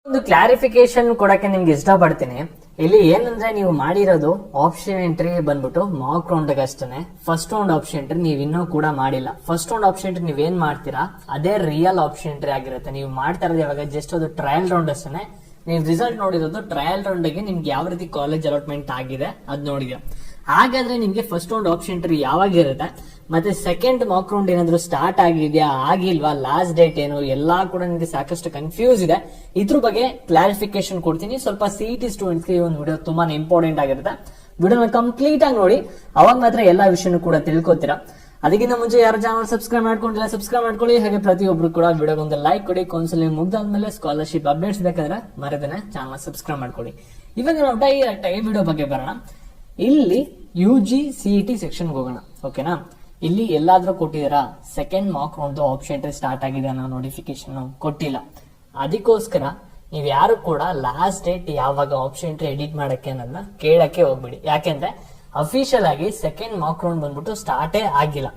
ಒಂದು ಕ್ಲಾರಿಫಿಕೇಶನ್ ಕೊಡಕ್ಕೆ ನಿಮ್ಗೆ ಇಷ್ಟಪಡ್ತೀನಿ. ಇಲ್ಲಿ ಏನಂದ್ರೆ ನೀವು ಮಾಡಿರೋದು ಆಪ್ಷನ್ ಎಂಟ್ರಿ ಬಂದ್ಬಿಟ್ಟು ಮಾಕ್ ರೌಂಡ್ ಅಷ್ಟೇ. ಫಸ್ಟ್ ರೌಂಡ್ ಆಪ್ಷನ್ ಎಂಟ್ರಿ ನೀವು ಇನ್ನೂ ಕೂಡ ಮಾಡಿಲ್ಲ. ಫಸ್ಟ್ ರೌಂಡ್ ಆಪ್ಷನ್ ಎಂಟ್ರಿ ನೀವೇನ್ ಮಾಡ್ತೀರಾ ಅದೇ ರಿಯಲ್ ಆಪ್ಷನ್ ಎಂಟ್ರಿ ಆಗಿರುತ್ತೆ. ನೀವು ಮಾಡ್ತಾ ಇರೋದು ಯಾವಾಗ ಜಸ್ಟ್ ಅದು ಟ್ರಯಲ್ ರೌಂಡ್ ಅಷ್ಟೇ. ನೀವು ರಿಸಲ್ಟ್ ನೋಡಿರೋದು ಟ್ರಯಲ್ ರೌಂಡ್ ಗೆ ನಿಮ್ಗೆ ಯಾವ ರೀತಿ ಕಾಲೇಜ್ ಅಲಾಟ್ಮೆಂಟ್ ಆಗಿದೆ ಅದ್ ನೋಡಿದ್ರೆ. ಹಾಗಾದ್ರೆ ನಿಮ್ಗೆ ಫಸ್ಟ್ ರೌಂಡ್ ಆಪ್ಷನ್ ಎಂಟ್ರಿ ಯಾವಾಗ ಇರುತ್ತೆ ಮತ್ತೆ ಸೆಕೆಂಡ್ ಮಾಕ್ ರೌಂಡ್ ಏನಾದ್ರು ಸ್ಟಾರ್ಟ್ ಆಗಿದ್ಯಾ ಆಗಿಲ್ವಾ, ಲಾಸ್ಟ್ ಡೇಟ್ ಏನು, ಎಲ್ಲಾ ಕೂಡ ನಿಮ್ಗೆ ಸಾಕಷ್ಟು ಕನ್ಫ್ಯೂಸ್ ಇದೆ. ಇದ್ರ ಬಗ್ಗೆ ಕ್ಲಾರಿಫಿಕೇಶನ್ ಕೊಡ್ತೀನಿ. ಸ್ವಲ್ಪ ಸಿಇಟಿ ಸ್ಟೂಡೆಂಟ್ಸ್ ಗೆ ಈ ಒಂದು ವಿಡಿಯೋ ತುಂಬಾನೇ ಇಂಪಾರ್ಟೆಂಟ್ ಆಗಿರುತ್ತೆ. ವಿಡಿಯೋನ ಕಂಪ್ಲೀಟ್ ಆಗಿ ನೋಡಿ, ಅವಾಗ ಮಾತ್ರ ಎಲ್ಲಾ ವಿಷಯನೂ ಕೂಡ ತಿಳ್ಕೊತೀರಾ. ಅದಕ್ಕಿಂತ ಮುಂಚೆ ಯಾರು ಚಾನಲ್ ಸಬ್ಸ್ಕ್ರೈಬ್ ಮಾಡ್ಕೊಂಡಿಲ್ಲ ಸಬ್ಸ್ಕ್ರೈಬ್ ಮಾಡ್ಕೊಳ್ಳಿ. ಹಾಗೆ ಪ್ರತಿಯೊಬ್ರು ಕೂಡ ವಿಡಿಯೋಗೊಂದು ಲೈಕ್ ಕೊಡಿ. ಕೌನ್ಸಿಲಿಂಗ್ ಮುಗ್ದಾದ್ಮೇಲೆ ಸ್ಕಾಲರ್ಶಿಪ್ ಅಪ್ಡೇಟ್ಸ್ ಬೇಕಾದ್ರೆ ಮರೆದೇನೆ ಚಾನಲ್ ಸಬ್ಸ್ಕ್ರೈಬ್ ಮಾಡ್ಕೊಳ್ಳಿ. ಇವಾಗ ನಾವು ಡೈರೆಕ್ಟ್ ಆಗಿ ವಿಡಿಯೋ ಬಗ್ಗೆ ಬರೋಣ. ಇಲ್ಲಿ UG CET ಸೆಕ್ಷನ್ ಹೋಗೋಣ. ಓಕೆನಾ, ಇಲ್ಲಿ ಎಲ್ಲಾದ್ರೂ ಕೊಟ್ಟಿದ್ದೀರಾ second mock round option entry start ಆಗಿದೆ ಅನ್ನೋ ನೋಟಿಫಿಕೇಶನ್ ಕೊಟ್ಟಿಲ್ಲ. ಅದಕ್ಕೋಸ್ಕರ ನೀವ್ ಯಾರು ಕೂಡ ಲಾಸ್ಟ್ ಡೇಟ್ ಯಾವಾಗ ಆಪ್ಷನ್ ಎಂಟ್ರಿ ಎಡಿಟ್ ಮಾಡಕ್ಕೆ ಅನ್ನೋದನ್ನ ಕೇಳಕ್ಕೆ ಹೋಗ್ಬಿಡಿ. ಯಾಕೆಂದ್ರೆ ಅಫಿಷಿಯಲ್ ಆಗಿ ಸೆಕೆಂಡ್ ಮಾಕ್ ರೌಂಡ್ ಬಂದ್ಬಿಟ್ಟು ಸ್ಟಾರ್ಟೇ ಆಗಿಲ್ಲ.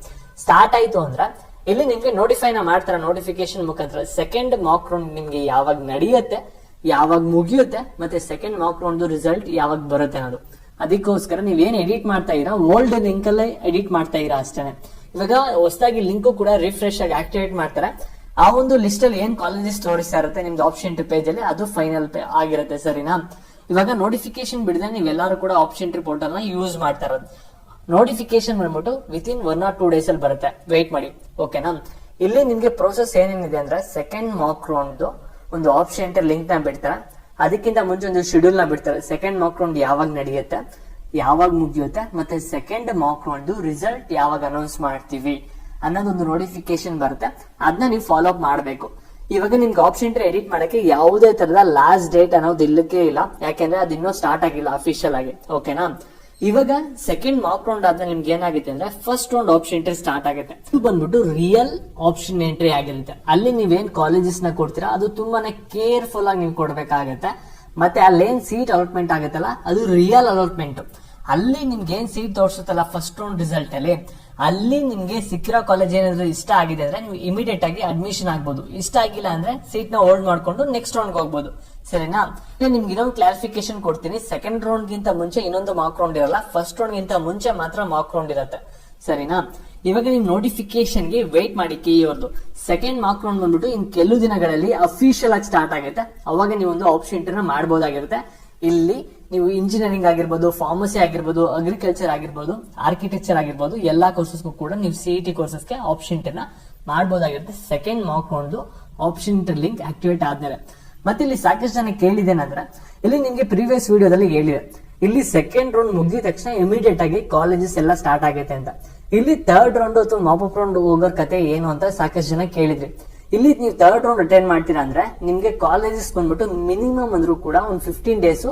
ಸ್ಟಾರ್ಟ್ ಆಯ್ತು ಅಂದ್ರೆ ಇಲ್ಲಿ ನಿಮ್ಗೆ ನೋಟಿಫೈನ ಮಾಡ್ತಾರೆ ನೋಟಿಫಿಕೇಶನ್ ಮುಖಾಂತರ. ಸೆಕೆಂಡ್ ಮಾಕ್ ರೌಂಡ್ ನಿಮ್ಗೆ ಯಾವಾಗ ನಡೆಯುತ್ತೆ, ಯಾವಾಗ ಮುಗಿಯುತ್ತೆ, ಮತ್ತೆ ಸೆಕೆಂಡ್ ಮಾಕ್ ರೌಂಡ್ ರಿಸಲ್ಟ್ ಯಾವಾಗ ಬರುತ್ತೆ ಅನ್ನೋದು. ಅದಕ್ಕೋಸ್ಕರ ನೀವೇನ್ ಎಡಿಟ್ ಮಾಡ್ತಾ ಇರಾ ಓಲ್ಡ್ ಲಿಂಕ್ ಅಲ್ಲೇ ಎಡಿಟ್ ಮಾಡ್ತಾ ಇರಾ ಅಷ್ಟೇನೆ. ಇವಾಗ ಹೊಸದಾಗಿ ಲಿಂಕ್ ಕೂಡ ರಿಫ್ರೆಶ್ ಆಗಿ ಆಕ್ಟಿವೇಟ್ ಮಾಡ್ತಾರೆ. ಆ ಒಂದು ಲಿಸ್ಟ್ ಅಲ್ಲಿ ಏನ್ ಕಾಲೇಜಸ್ ತೋರಿಸ್ತಾ ಇರುತ್ತೆ ನಿಮ್ದು ಆಪ್ಷನ್ ಎಂಟ್ರಿ ಪೇಜ್ ಅಲ್ಲಿ ಅದು ಫೈನಲ್ ಆಗಿರುತ್ತೆ. ಸರಿನಾ, ಇವಾಗ ನೋಟಿಫಿಕೇಶನ್ ಬಿಡದೆ ನೀವೆಲ್ಲರೂ ಕೂಡ ಆಪ್ಷನ್ ಎಂಟ್ರಿ ಪೋರ್ಟಲ್ ನ ಯೂಸ್ ಮಾಡ್ತಾ ಇರೋದು. ನೋಟಿಫಿಕೇಶನ್ ಬಂದ್ಬಿಟ್ಟು ವಿತಿನ್ 1 or 2 days ಅಲ್ಲಿ ಬರುತ್ತೆ, ವೇಟ್ ಮಾಡಿ. ಓಕೆನಾ, ಇಲ್ಲಿ ನಿಮ್ಗೆ ಪ್ರೋಸೆಸ್ ಏನೇನಿದೆ ಅಂದ್ರೆ ಸೆಕೆಂಡ್ ಮಾಕ್ ರೌಂಡ್ ಒಂದು ಆಪ್ಷನ್ ಎಂಟ್ರಿ ಲಿಂಕ್ ನ ಬಿಡ್ತಾರೆ. ಅದಕ್ಕಿಂತ ಮುಂಚೆ ಒಂದು ಶೆಡ್ಯೂಲ್ ನ ಬಿಡ್ತಾರೆ. ಸೆಕೆಂಡ್ ಮಾಕ್ ರೌಂಡ್ ಯಾವಾಗ ನಡೆಯುತ್ತೆ, ಯಾವಾಗ ಮುಗಿಯುತ್ತೆ, ಮತ್ತೆ ಸೆಕೆಂಡ್ ಮಾಕ್ ರೌಂಡ್ ರಿಸಲ್ಟ್ ಯಾವಾಗ ಅನೌನ್ಸ್ ಮಾಡ್ತೀವಿ ಅನ್ನೋದೊಂದು ನೋಟಿಫಿಕೇಶನ್ ಬರುತ್ತೆ. ಅದನ್ನ ನೀವು ಫಾಲೋ ಅಪ್ ಮಾಡಬೇಕು. ಇವಾಗ ನಿಮ್ಗೆ ಆಪ್ಷನ್ ಎಂಟ್ರಿ ಎಡಿಟ್ ಮಾಡಕ್ಕೆ ಯಾವುದೇ ತರದ ಲಾಸ್ಟ್ ಡೇಟ್ ಅನ್ನೋದು ಇಲ್ಲಕ್ಕೆ ಇಲ್ಲ. ಯಾಕೆಂದ್ರೆ ಅದು ಇನ್ನೂ ಸ್ಟಾರ್ಟ್ ಆಗಿಲ್ಲ ಅಫಿಷಿಯಲ್ ಆಗಿ. ಓಕೆನಾ, ಇವಾಗ ಸೆಕೆಂಡ್ ಮಾಕ್ ರೌಂಡ್ ಆದ್ಮೇಲೆ ನಿಮ್ಗೆ ಏನಾಗುತ್ತೆ ಅಂದ್ರೆ first round option entry start ಆಗುತ್ತೆ. ಇದು ಬಂದ್ಬಿಟ್ಟು ರಿಯಲ್ ಆಪ್ಷನ್ ಎಂಟ್ರಿ ಆಗಿರುತ್ತೆ. ಅಲ್ಲಿ ನೀವೇನ್ ಕಾಲೇಜಸ್ ನ ಕೊಡ್ತೀರಾ ಅದು ತುಂಬಾನೇ ಕೇರ್ಫುಲ್ ಆಗಿ ನೀವು ಕೊಡ್ಬೇಕಾಗತ್ತೆ. ಮತ್ತೆ ಅಲ್ಲೇನ್ ಸೀಟ್ ಅಲಾಟ್ಮೆಂಟ್ ಆಗುತ್ತಲ್ಲ ಅದು ರಿಯಲ್ ಅಲಾಟ್ಮೆಂಟ್. ಅಲ್ಲಿ ನಿಮ್ಗೆ ಏನ್ ಸೀಟ್ ತೋರಿಸುತ್ತಲ್ಲ ಫಸ್ಟ್ ರೌಂಡ್ ರಿಸಲ್ಟ್ ಅಲ್ಲಿ ನಿಮ್ಗೆ ಸಿಕ್ಕಿರೋ ಕಾಲೇಜ್ ಏನಾದ್ರು ಇಷ್ಟ ಆಗಿದೆ ಅಂದ್ರೆ ನೀವು ಇಮಿಡಿಯೇಟ್ ಆಗಿ ಅಡ್ಮಿಷನ್ ಆಗ್ಬೋದು. ಇಷ್ಟ ಆಗಿಲ್ಲ ಅಂದ್ರೆ ಸೀಟ್ ನ ಹೋಲ್ಡ್ ಮಾಡ್ಕೊಂಡು ನೆಕ್ಸ್ಟ್ ರೌಂಡ್ ಹೋಗ್ಬೋದು. ಸರಿನಾ, ನಿಮ್ಗೆ ಇನ್ನೊಂದು ಕ್ಲಾರಿಫಿಕೇಶನ್ ಕೊಡ್ತೀನಿ. ಸೆಕೆಂಡ್ ರೌಂಡ್ ಗಿಂತ ಮುಂಚೆ ಇನ್ನೊಂದು ಮಾಕ್ ರೌಂಡ್ ಇರಲ್ಲ, ಫಸ್ಟ್ ರೌಂಡ್ ಗಿಂತ ಮುಂಚೆ ಮಾತ್ರ ಮಾಕ್ ರೌಂಡ್ ಇರುತ್ತೆ. ಸರಿನಾ, ಇವಾಗ ನಿಮ್ ನೋಟಿಫಿಕೇಶನ್ ಗೆ ವೇಟ್ ಮಾಡಿ. KE ಸೆಕೆಂಡ್ ಮಾಕ್ ರೌಂಡ್ ಬಂದ್ಬಿಟ್ಟು ಇನ್ ಕೆಲವು ದಿನಗಳಲ್ಲಿ ಅಫಿಷಿಯಲ್ ಆಗಿ ಸ್ಟಾರ್ಟ್ ಆಗುತ್ತೆ. ಅವಾಗ ನೀವು ಒಂದು ಆಪ್ಷನ್ ಎಂಟ್ರಿನ ಮಾಡಬಹುದಾಗಿರುತ್ತೆ. ಇಲ್ಲಿ ನೀವು ಇಂಜಿನಿಯರಿಂಗ್ ಆಗಿರ್ಬೋದು, ಫಾರ್ಮಸಿ ಆಗಿರ್ಬೋದು, ಅಗ್ರಿಕಲ್ಚರ್ ಆಗಿರ್ಬೋದು, ಆರ್ಕಿಟೆಕ್ಚರ್ ಆಗಿರ್ಬೋದು, ಎಲ್ಲಾ ಕೋರ್ಸಸ್ಗೂ ಕೂಡ ನೀವು CET ಕೋರ್ಸಸ್ಗೆ ಆಪ್ಷನ್ ಎಂಟ್ರಿನ ಮಾಡಬಹುದಾಗಿರುತ್ತೆ. Second mock round option entry link activate ಆದ್ಮೇಲೆ. ಮತ್ತೆ ಇಲ್ಲಿ ಸಾಕಷ್ಟು ಜನ ಕೇಳಿದೇನಂದ್ರೆ ಇಲ್ಲಿ ನಿಮ್ಗೆ ಪ್ರೀವಿಯಸ್ ವಿಡಿಯೋದಲ್ಲಿ ಹೇಳಿದೆ ಇಲ್ಲಿ ಸೆಕೆಂಡ್ ರೌಂಡ್ ಮುಗಿದ ತಕ್ಷಣ ಇಮಿಡಿಯೇಟ್ ಆಗಿ ಕಾಲೇಜಸ್ ಎಲ್ಲ ಸ್ಟಾರ್ಟ್ ಆಗೈತೆ ಅಂತ. ಇಲ್ಲಿ ಥರ್ಡ್ ರೌಂಡ್ ಅಥವಾ ಮಾಪಪ್ ರೌಂಡ್ ಹೋಗೋ ಕತೆ ಏನು ಅಂತ ಸಾಕಷ್ಟು ಜನ ಕೇಳಿದ್ರಿ. ಇಲ್ಲಿ ನೀವು ಥರ್ಡ್ ರೌಂಡ್ ಅಟೆಂಡ್ ಮಾಡ್ತೀರಾ ಅಂದ್ರೆ ನಿಮ್ಗೆ ಕಾಲೇಜಸ್ ಬಂದ್ಬಿಟ್ಟು ಮಿನಿಮಮ್ ಅಂದ್ರೂ ಕೂಡ ಒಂದು 15 days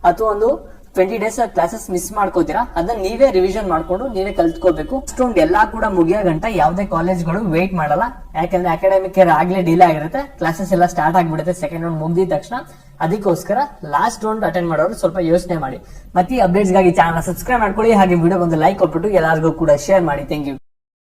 ಅಥವಾ ಒಂದು 20 days ಕ್ಲಾಸಸ್ ಮಿಸ್ ಮಾಡ್ಕೋತೀರಾ. ಅದನ್ನ ನೀವೇ ರಿವಿಷನ್ ಮಾಡ್ಕೊಂಡು ನೀವೇ ಕಲ್ತ್ಕೋಬೇಕು. ಅಷ್ಟೊಂದು ಎಲ್ಲಾ ಕೂಡ ಮುಗಿಯೋ ಗಂಟ ಯಾವುದೇ ಕಾಲೇಜ್ಗಳು ವೇಟ್ ಮಾಡಲ್ಲ. ಯಾಕಂದ್ರೆ ಅಕಾಡೆಮಿಕ್ ಇಯರ್ ಆಗ್ಲೇ ಡಿಲೇ ಆಗಿರುತ್ತೆ, ಕ್ಲಾಸಸ್ ಎಲ್ಲ ಸ್ಟಾರ್ಟ್ ಆಗ್ಬಿಡುತ್ತೆ ಸೆಕೆಂಡ್ ರೌಂಡ್ ಮುಗಿದ ತಕ್ಷಣ. ಅದಕ್ಕೋಸ್ಕರ ಲಾಸ್ಟ್ ರೌಂಡ್ ಅಟೆಂಡ್ ಮಾಡೋರು ಸ್ವಲ್ಪ ಯೋಚನೆ ಮಾಡಿ. ಮತ್ತೆ ಈ ಅಪ್ಡೇಟ್ಸ್ ಗಾಗಿ ಚಾನಲ್ ಸಬ್ಸ್ಕ್ರೈಬ್ ಮಾಡ್ಕೊಳ್ಳಿ. ಹಾಗೆ ವಿಡಿಯೋ ಒಂದು ಲೈಕ್ ಕೊಟ್ಬಿಟ್ಟು ಎಲ್ಲರಿಗೂ ಕೂಡ ಶೇರ್ ಮಾಡಿ. Thank you.